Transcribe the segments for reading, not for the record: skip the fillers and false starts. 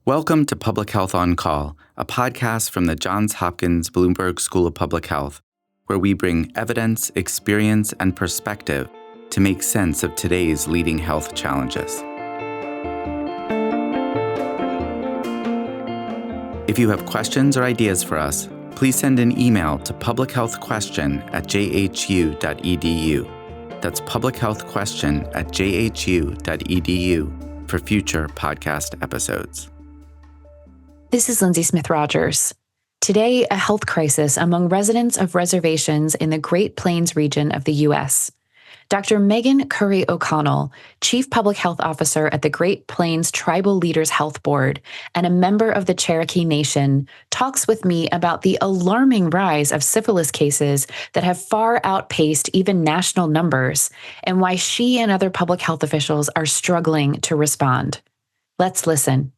Welcome to Public Health on Call, a podcast from the Johns Hopkins Bloomberg School of Public Health, where we bring evidence, experience, and perspective to make sense of today's leading health challenges. If you have questions or ideas for us, please send an email to publichealthquestion@jhu.edu. That's publichealthquestion@jhu.edu for future podcast episodes. This is Lindsay Smith Rogers. Today, a health crisis among residents of reservations in the Great Plains region of the U.S. Dr. Meghan Curry O'Connell, Chief Public Health Officer at the Great Plains Tribal Leaders Health Board and a member of the Cherokee Nation, talks with me about the alarming rise of syphilis cases that have far outpaced even national numbers and why she and other public health officials are struggling to respond. Let's listen.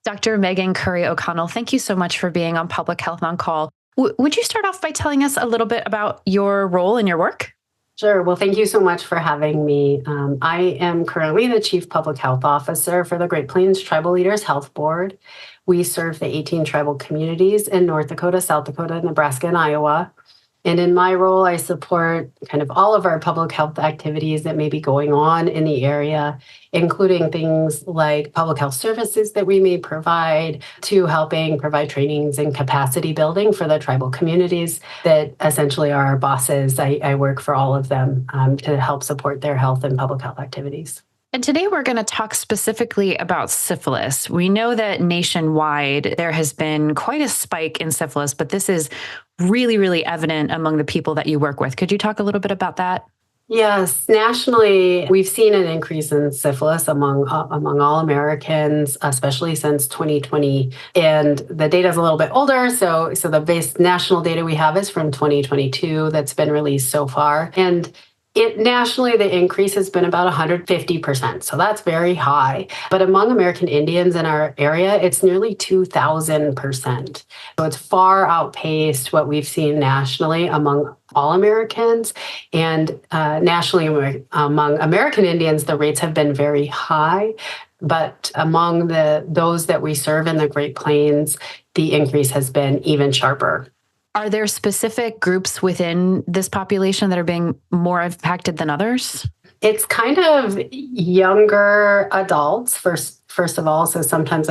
Dr. Meghan Curry O'Connell, thank you so much for being on Public Health on Call. Would you start off by telling us a little bit about your role and your work? Sure. Well, thank you so much for having me. I am currently the Chief Public Health Officer for the Great Plains Tribal Leaders Health Board. We serve the 18 tribal communities in North Dakota, South Dakota, Nebraska, and Iowa. And in my role, I support kind of all of our public health activities that may be going on in the area, including things like public health services that we may provide, to helping provide trainings and capacity building for the tribal communities that essentially are our bosses. I work for all of them to help support their health and public health activities. And today we're going to talk specifically about syphilis. We know that nationwide there has been quite a spike in syphilis, but this is really, really evident among the people that you work with. Could you talk a little bit about that? Yes, nationally, we've seen an increase in syphilis among all Americans, especially since 2020. And the data is a little bit older, so the base national data we have is from 2022 that's been released so far. And nationally, the increase has been about 150%. So that's very high. But among American Indians in our area, it's nearly 2,000%. So it's far outpaced what we've seen nationally among all Americans. And nationally, among American Indians, the rates have been very high. But among those that we serve in the Great Plains, the increase has been even sharper. Are there specific groups within this population that are being more impacted than others? It's kind of younger adults, first of all. So sometimes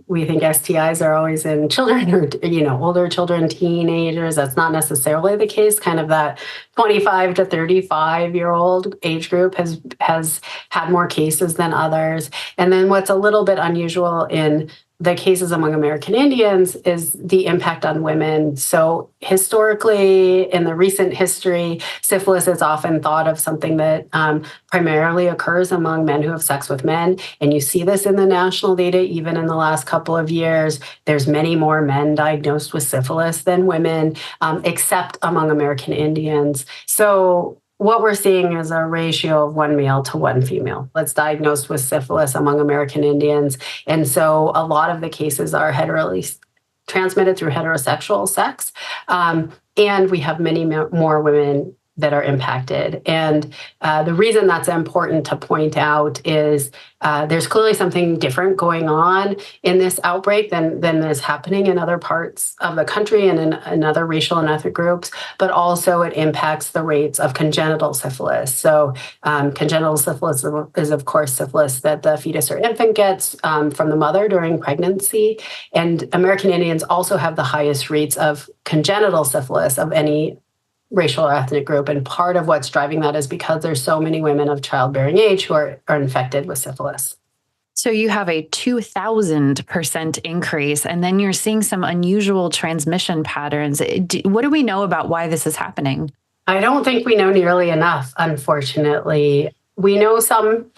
we think STIs are always in children or, older children, teenagers. That's not necessarily the case. Kind of that 25 to 35-year-old age group has had more cases than others. And then what's a little bit unusual in the cases among American Indians is the impact on women. So historically, in the recent history, syphilis is often thought of something that primarily occurs among men who have sex with men. And you see this in the national data, even in the last couple of years. There's many more men diagnosed with syphilis than women, except among American Indians. So what we're seeing is a ratio of 1 male to 1 female that's diagnosed with syphilis among American Indians. And so a lot of the cases are transmitted through heterosexual sex. And we have many more women that are impacted. And the reason that's important to point out is there's clearly something different going on in this outbreak than is happening in other parts of the country and in other racial and ethnic groups, but also it impacts the rates of congenital syphilis. So congenital syphilis is, of course, syphilis that the fetus or infant gets from the mother during pregnancy. And American Indians also have the highest rates of congenital syphilis of any racial or ethnic group. And part of what's driving that is because there's so many women of childbearing age who are infected with syphilis. So you have a 2,000% increase, and then you're seeing some unusual transmission patterns. What do we know about why this is happening? I don't think we know nearly enough, unfortunately. We know some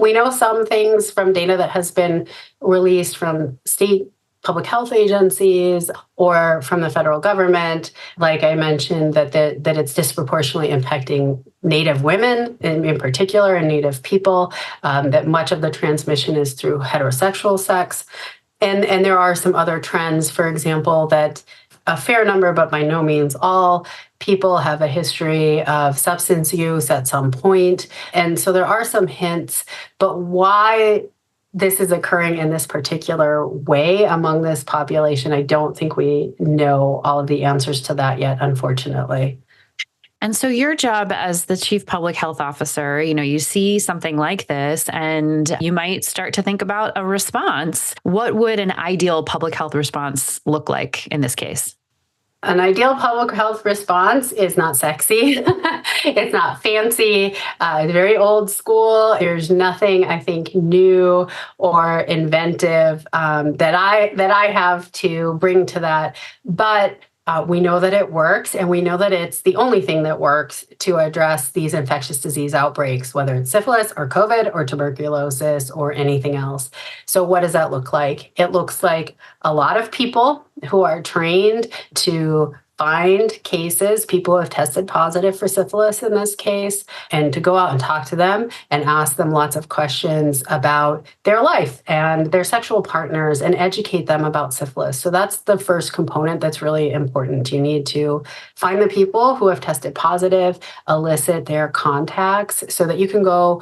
things from data that has been released from state public health agencies or from the federal government. Like I mentioned, that it's disproportionately impacting Native women in particular and Native people, that much of the transmission is through heterosexual sex. And there are some other trends, for example, that a fair number, but by no means all, people have a history of substance use at some point. And so there are some hints, but why this is occurring in this particular way among this population, I don't think we know all of the answers to that yet, unfortunately. And so your job as the chief public health officer, you see something like this and you might start to think about a response. What would an ideal public health response look like in this case? An ideal public health response is not sexy. It's not fancy. It's very old school. There's nothing, I think, new or inventive that I have to bring to that. But we know that it works, and we know that it's the only thing that works to address these infectious disease outbreaks, whether it's syphilis or COVID or tuberculosis or anything else. So what does that look like? It looks like a lot of people who are trained to find cases, people who have tested positive for syphilis in this case, and to go out and talk to them and ask them lots of questions about their life and their sexual partners and educate them about syphilis. So that's the first component that's really important. You need to find the people who have tested positive, elicit their contacts so that you can go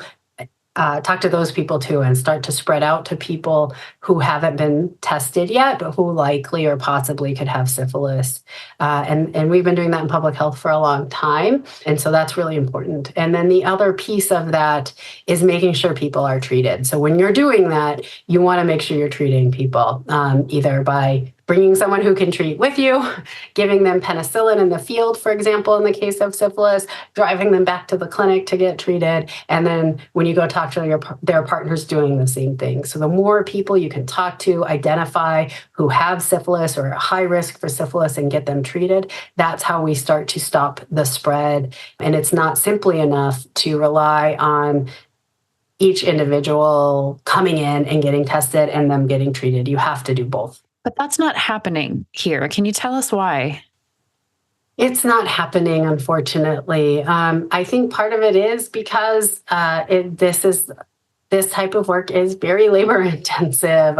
talk to those people too and start to spread out to people who haven't been tested yet, but who likely or possibly could have syphilis. And we've been doing that in public health for a long time. And so that's really important. And then the other piece of that is making sure people are treated. So when you're doing that, you want to make sure you're treating people either by bringing someone who can treat with you, giving them penicillin in the field, for example, in the case of syphilis, driving them back to the clinic to get treated. And then when you go talk to their partners, doing the same thing. So the more people you can talk to, identify who have syphilis or are high risk for syphilis and get them treated, that's how we start to stop the spread. And it's not simply enough to rely on each individual coming in and getting tested and them getting treated. You have to do both. But that's not happening here. Can you tell us why? It's not happening, unfortunately. I think part of it is because this type of work is very labor intensive.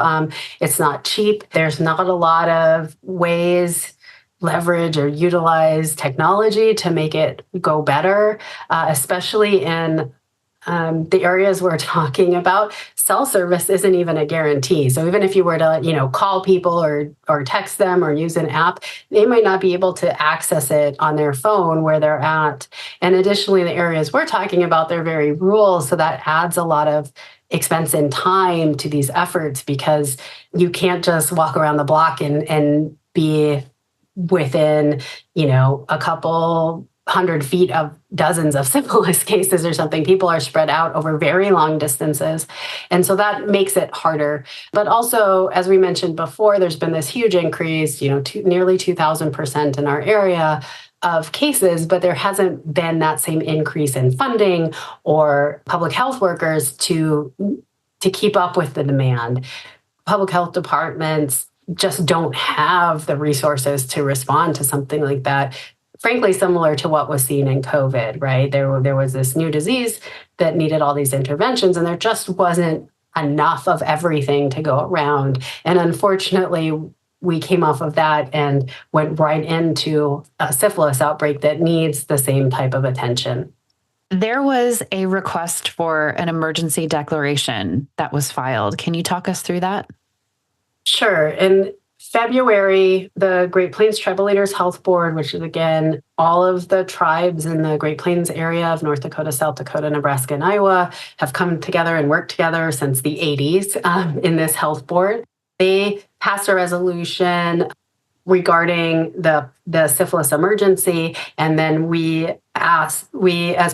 It's not cheap. There's not a lot of ways, leverage or utilize technology to make it go better, especially in the areas we're talking about. Cell service isn't even a guarantee. So even if you were to, call people or text them or use an app, they might not be able to access it on their phone where they're at. And additionally, the areas we're talking about, they're very rural. So that adds a lot of expense and time to these efforts because you can't just walk around the block and be within, a couple 100 feet of dozens of syphilis cases or something. People are spread out over very long distances. And so that makes it harder. But also, as we mentioned before, there's been this huge increase, nearly 2,000% in our area of cases, but there hasn't been that same increase in funding or public health workers to keep up with the demand. Public health departments just don't have the resources to respond to something like that. Frankly, similar to what was seen in COVID, right? There was this new disease that needed all these interventions, and there just wasn't enough of everything to go around. And unfortunately, we came off of that and went right into a syphilis outbreak that needs the same type of attention. There was a request for an emergency declaration that was filed. Can you talk us through that? Sure. In February, the Great Plains Tribal Leaders Health Board, which is, again, all of the tribes in the Great Plains area of North Dakota, South Dakota, Nebraska, and Iowa have come together and worked together since the 80s in this health board. They passed a resolution regarding the syphilis emergency. And then we, as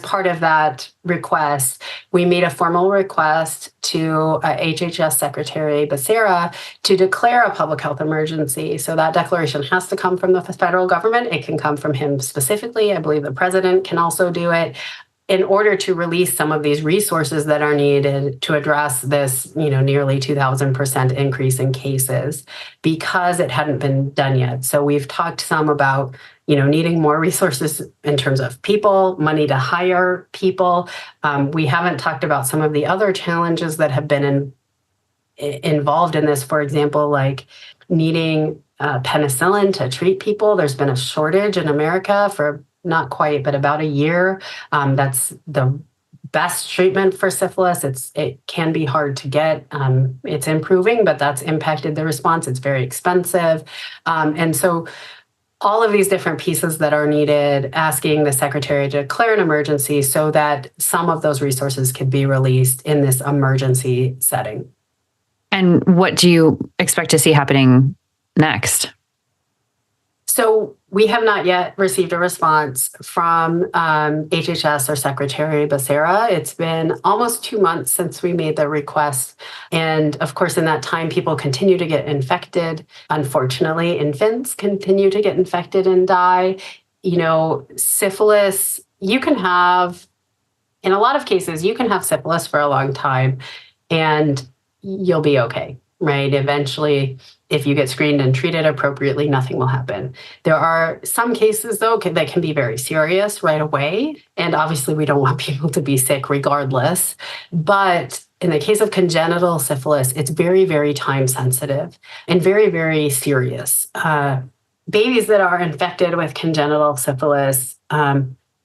part of that request, we made a formal request to HHS Secretary Becerra to declare a public health emergency. So that declaration has to come from the federal government. It can come from him specifically. I believe the president can also do it, in order to release some of these resources that are needed to address this, nearly 2,000% increase in cases, because it hadn't been done yet. So we've talked some about, needing more resources in terms of people, money to hire people. We haven't talked about some of the other challenges that have been involved in this, for example, like needing penicillin to treat people. There's been a shortage in America for not quite, but about a year. That's the best treatment for syphilis. It can be hard to get. It's improving, but that's impacted the response. It's very expensive. And so all of these different pieces that are needed, asking the secretary to declare an emergency so that some of those resources could be released in this emergency setting. And what do you expect to see happening next? So we have not yet received a response from HHS or Secretary Becerra. It's been almost 2 months since we made the request. And of course, in that time, people continue to get infected. Unfortunately, infants continue to get infected and die. Syphilis, you can have, in a lot of cases, you can have syphilis for a long time and you'll be okay, right? Eventually, if you get screened and treated appropriately, nothing will happen. There are some cases, though, that can be very serious right away. And obviously, we don't want people to be sick regardless. But in the case of congenital syphilis, it's very, very time sensitive and very, very serious. Babies that are infected with congenital syphilis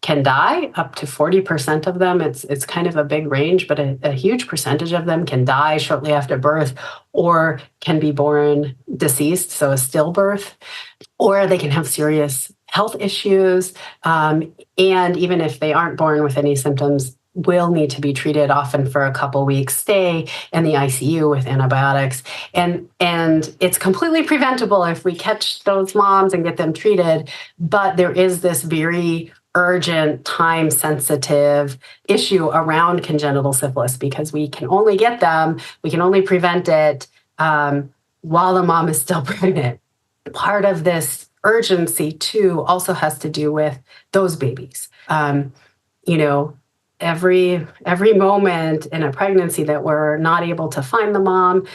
can die, up to 40% of them. It's kind of a big range, but a huge percentage of them can die shortly after birth or can be born deceased, so a stillbirth, or they can have serious health issues. And even if they aren't born with any symptoms, will need to be treated often for a couple weeks, stay in the ICU with antibiotics. And it's completely preventable if we catch those moms and get them treated. But there is this very urgent, time-sensitive issue around congenital syphilis because we can only get them, we can only prevent it while the mom is still pregnant. Part of this urgency, too, also has to do with those babies. Every moment in a pregnancy that we're not able to find the mom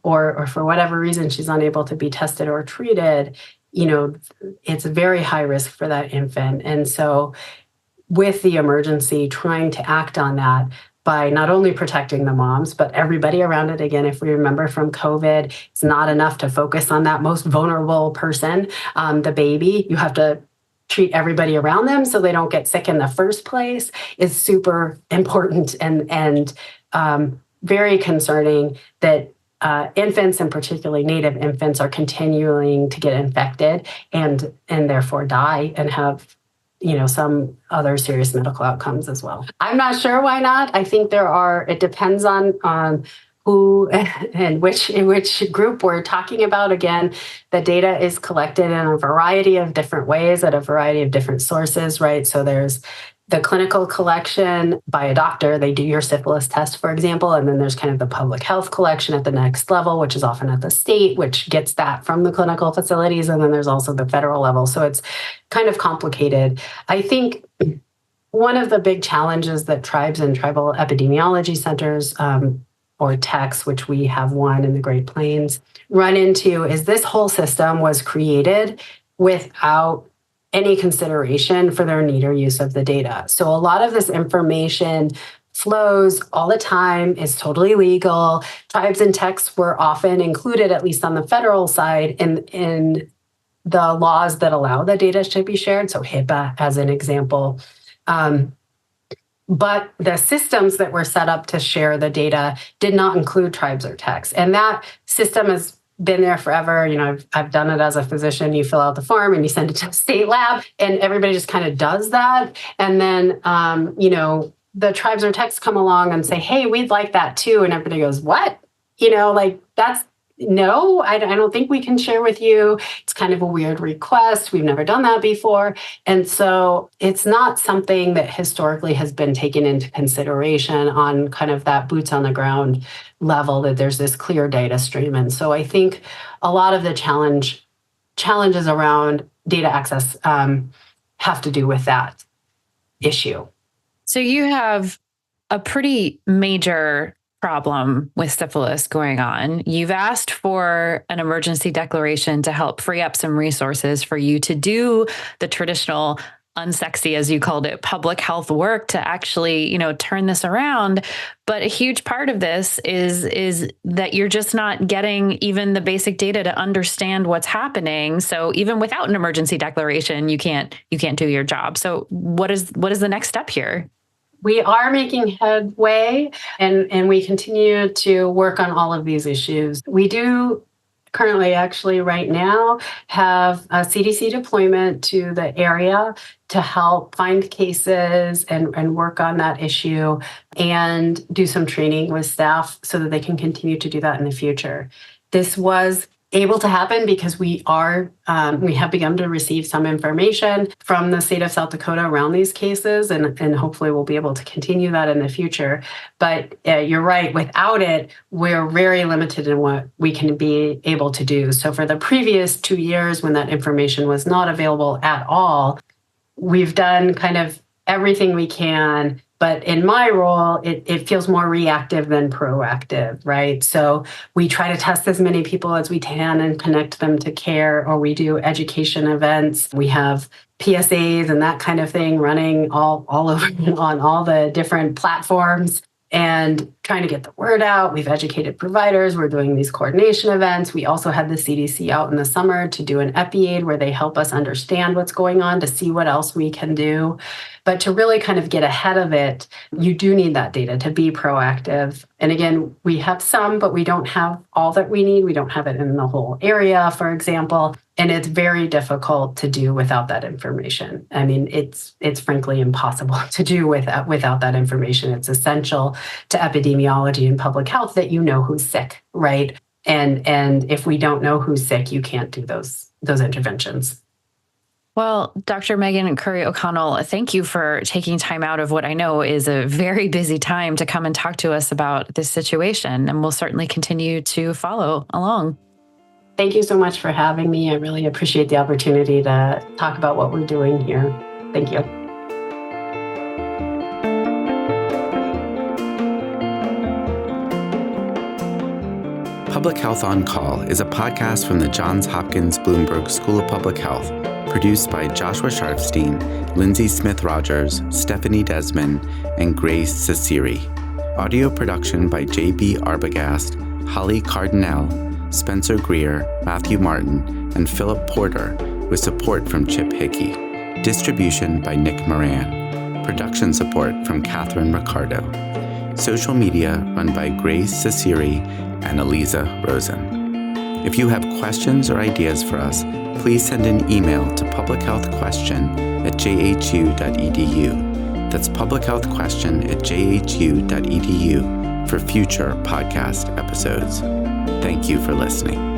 or for whatever reason she's unable to be tested or treated, it's very high risk for that infant. And so with the emergency, trying to act on that by not only protecting the moms, but everybody around it. Again, if we remember from COVID, it's not enough to focus on that most vulnerable person, the baby. You have to treat everybody around them so they don't get sick in the first place is super important and very concerning that infants, and particularly native infants, are continuing to get infected and therefore die and have some other serious medical outcomes as well. I'm not sure why not. I think it depends on who and which group we're talking about. Again, the data is collected in a variety of different ways at a variety of different sources, right? So there's the clinical collection by a doctor. They do your syphilis test, for example, and then there's kind of the public health collection at the next level, which is often at the state, which gets that from the clinical facilities. And then there's also the federal level. So it's kind of complicated. I think one of the big challenges that tribes and tribal epidemiology centers or techs, which we have one in the Great Plains, run into is this whole system was created without any consideration for their need or use of the data. So a lot of this information flows all the time, is totally legal. Tribes and techs were often included, at least on the federal side, in the laws that allow the data to be shared. So HIPAA, as an example. But the systems that were set up to share the data did not include tribes or techs. And that system has been there forever. I've done it as a physician. You fill out the form and you send it to a state lab, and everybody just kind of does that. And then, the tribes or techs come along and say, hey, we'd like that too. And everybody goes, what? No, I don't think we can share with you. It's kind of a weird request. We've never done that before. And so it's not something that historically has been taken into consideration on kind of that boots on the ground level, that there's this clear data stream. And so I think a lot of the challenges around data access have to do with that issue. So you have a pretty major problem with syphilis going on. You've asked for an emergency declaration to help free up some resources for you to do the traditional unsexy, as you called it, public health work to actually, turn this around. But a huge part of this is that you're just not getting even the basic data to understand what's happening. So even without an emergency declaration, you can't do your job. So what is the next step here? We are making headway, and we continue to work on all of these issues. We do currently, actually, right now, have a CDC deployment to the area to help find cases and work on that issue and do some training with staff so that they can continue to do that in the future. This was able to happen because we have begun to receive some information from the state of South Dakota around these cases, and hopefully we'll be able to continue that in the future. But you're right, without it, we're very limited in what we can be able to do. So for the previous 2 years, when that information was not available at all, we've done kind of everything we can. But in my role, it feels more reactive than proactive, right? So we try to test as many people as we can and connect them to care, or we do education events. We have PSAs and that kind of thing running all over on all the different platforms and trying to get the word out. We've educated providers. We're doing these coordination events. We also had the CDC out in the summer to do an EpiAid where they help us understand what's going on to see what else we can do. But to really kind of get ahead of it, you do need that data to be proactive. And again, we have some, but we don't have all that we need. We don't have it in the whole area, for example. And it's very difficult to do without that information. I mean, it's frankly impossible to do without that information. It's essential to epidemiology and public health that you know who's sick, right? And if we don't know who's sick, you can't do those interventions. Well, Dr. Meghan Curry O'Connell, thank you for taking time out of what I know is a very busy time to come and talk to us about this situation. And we'll certainly continue to follow along. Thank you so much for having me. I really appreciate the opportunity to talk about what we're doing here. Thank you. Public Health on Call is a podcast from the Johns Hopkins Bloomberg School of Public Health, produced by Joshua Sharfstein, Lindsay Smith Rogers, Stephanie Desmond, and Grace Ciceri. Audio production by J.B. Arbogast, Holly Cardinale, Spencer Greer, Matthew Martin, and Philip Porter, with support from Chip Hickey. Distribution by Nick Moran. Production support from Catherine Ricardo. Social media run by Grace Ciceri and Eliza Rosen. If you have questions or ideas for us, please send an email to publichealthquestion@jhu.edu. That's publichealthquestion@jhu.edu for future podcast episodes. Thank you for listening.